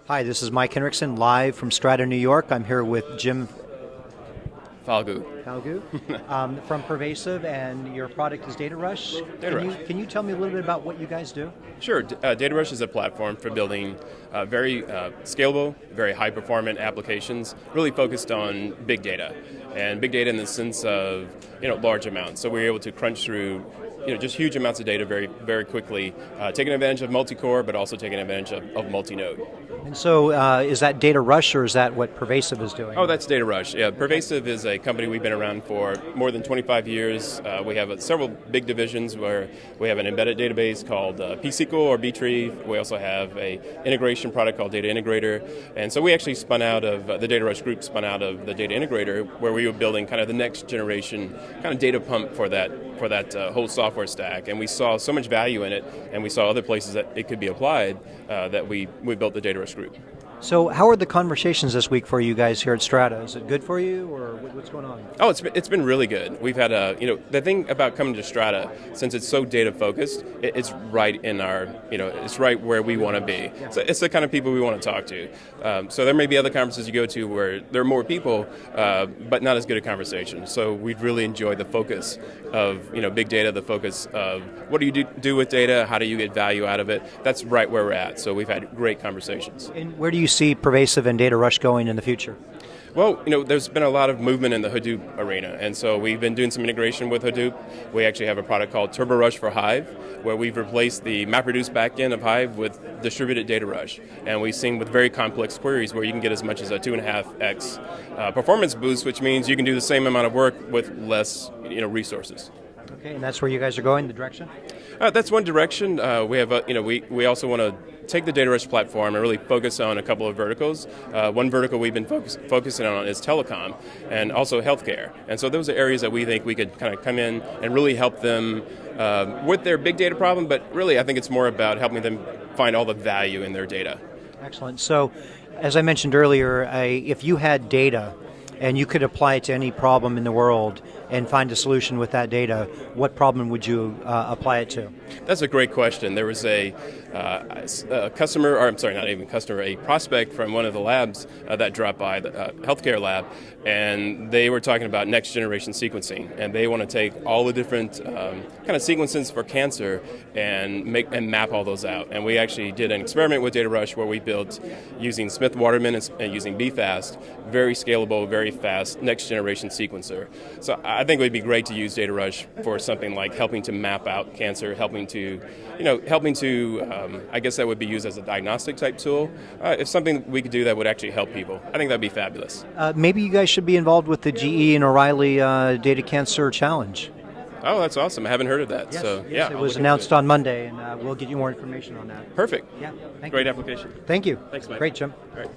Hi, this is Mike Henriksen, live from Strata New York. I'm here with Jim Folgout. From Pervasive, and your product is Data Rush. Can you tell me a little bit about what you guys do? Sure. Data Rush is a platform for building very scalable, very high-performant applications, really focused on big data, and big data in the sense of large amounts. So we're able to crunch through just huge amounts of data very, very quickly, taking advantage of multi-core, but also taking advantage of multi-node. And so is that Data Rush, or is that what Pervasive is doing? Oh, that's Data Rush. Yeah, Pervasive is a company we've been around for more than 25 years. We have several big divisions where we have an embedded database called pSQL or btrieve. We also have a integration product called Data Integrator. And so we actually spun out of, the Data Rush group spun out of the Data Integrator, where we were building kind of the next generation kind of data pump for that whole software stack. And we saw so much value in it, and we saw other places that it could be applied, that we built the Data Rush group. So how are the conversations this week for you guys here at Strata? Is it good for you, or what's going on? Oh, it's been really good. We've had the thing about coming to Strata, since it's so data focused, it's right in our, it's right where we want to be. Yeah. So it's the kind of people we want to talk to. So there may be other conferences you go to where there are more people, but not as good a conversation. So we've really enjoyed the focus of big data, the focus of what do you do with data, how do you get value out of it. That's right where we're at. So we've had great conversations. And where do you see Pervasive and Data Rush going in the future? Well, there's been a lot of movement in the Hadoop arena, and so we've been doing some integration with Hadoop. We actually have a product called Turbo Rush for Hive, where we've replaced the MapReduce backend of Hive with distributed Data Rush. And we've seen with very complex queries where you can get as much as a 2.5x performance boost, which means you can do the same amount of work with less resources. Okay, and that's where you guys are going, the direction? That's one direction. We have, we also want to take the Data Rush platform and really focus on a couple of verticals. One vertical we've been focusing on is telecom and also healthcare. And so those are areas that we think we could kind of come in and really help them with their big data problem, but really I think it's more about helping them find all the value in their data. Excellent. So, as I mentioned earlier, if you had data and you could apply it to any problem in the world and find a solution with that data, what problem would you apply it to? That's a great question. There was a customer, or I'm sorry, not even customer, a prospect from one of the labs that dropped by, the healthcare lab, and they were talking about next generation sequencing, and they want to take all the different kind of sequences for cancer and map all those out. And we actually did an experiment with Data Rush where we built, using Smith-Waterman and using BFAST, very scalable, very fast next generation sequencer. So I think it would be great to use Data Rush for something like helping to map out cancer, helping to I guess that would be used as a diagnostic type tool. If something we could do that would actually help people, I think that'd be fabulous. Maybe you guys should be involved with the GE and O'Reilly Data Cancer Challenge. Oh, that's awesome. I haven't heard of that. Yes, So, yes, yeah, it was announced on Monday, and we'll get you more information on that. Perfect. Yeah, thank Great you. application. Thank you. Thanks, Mike. Great, Jim. All right.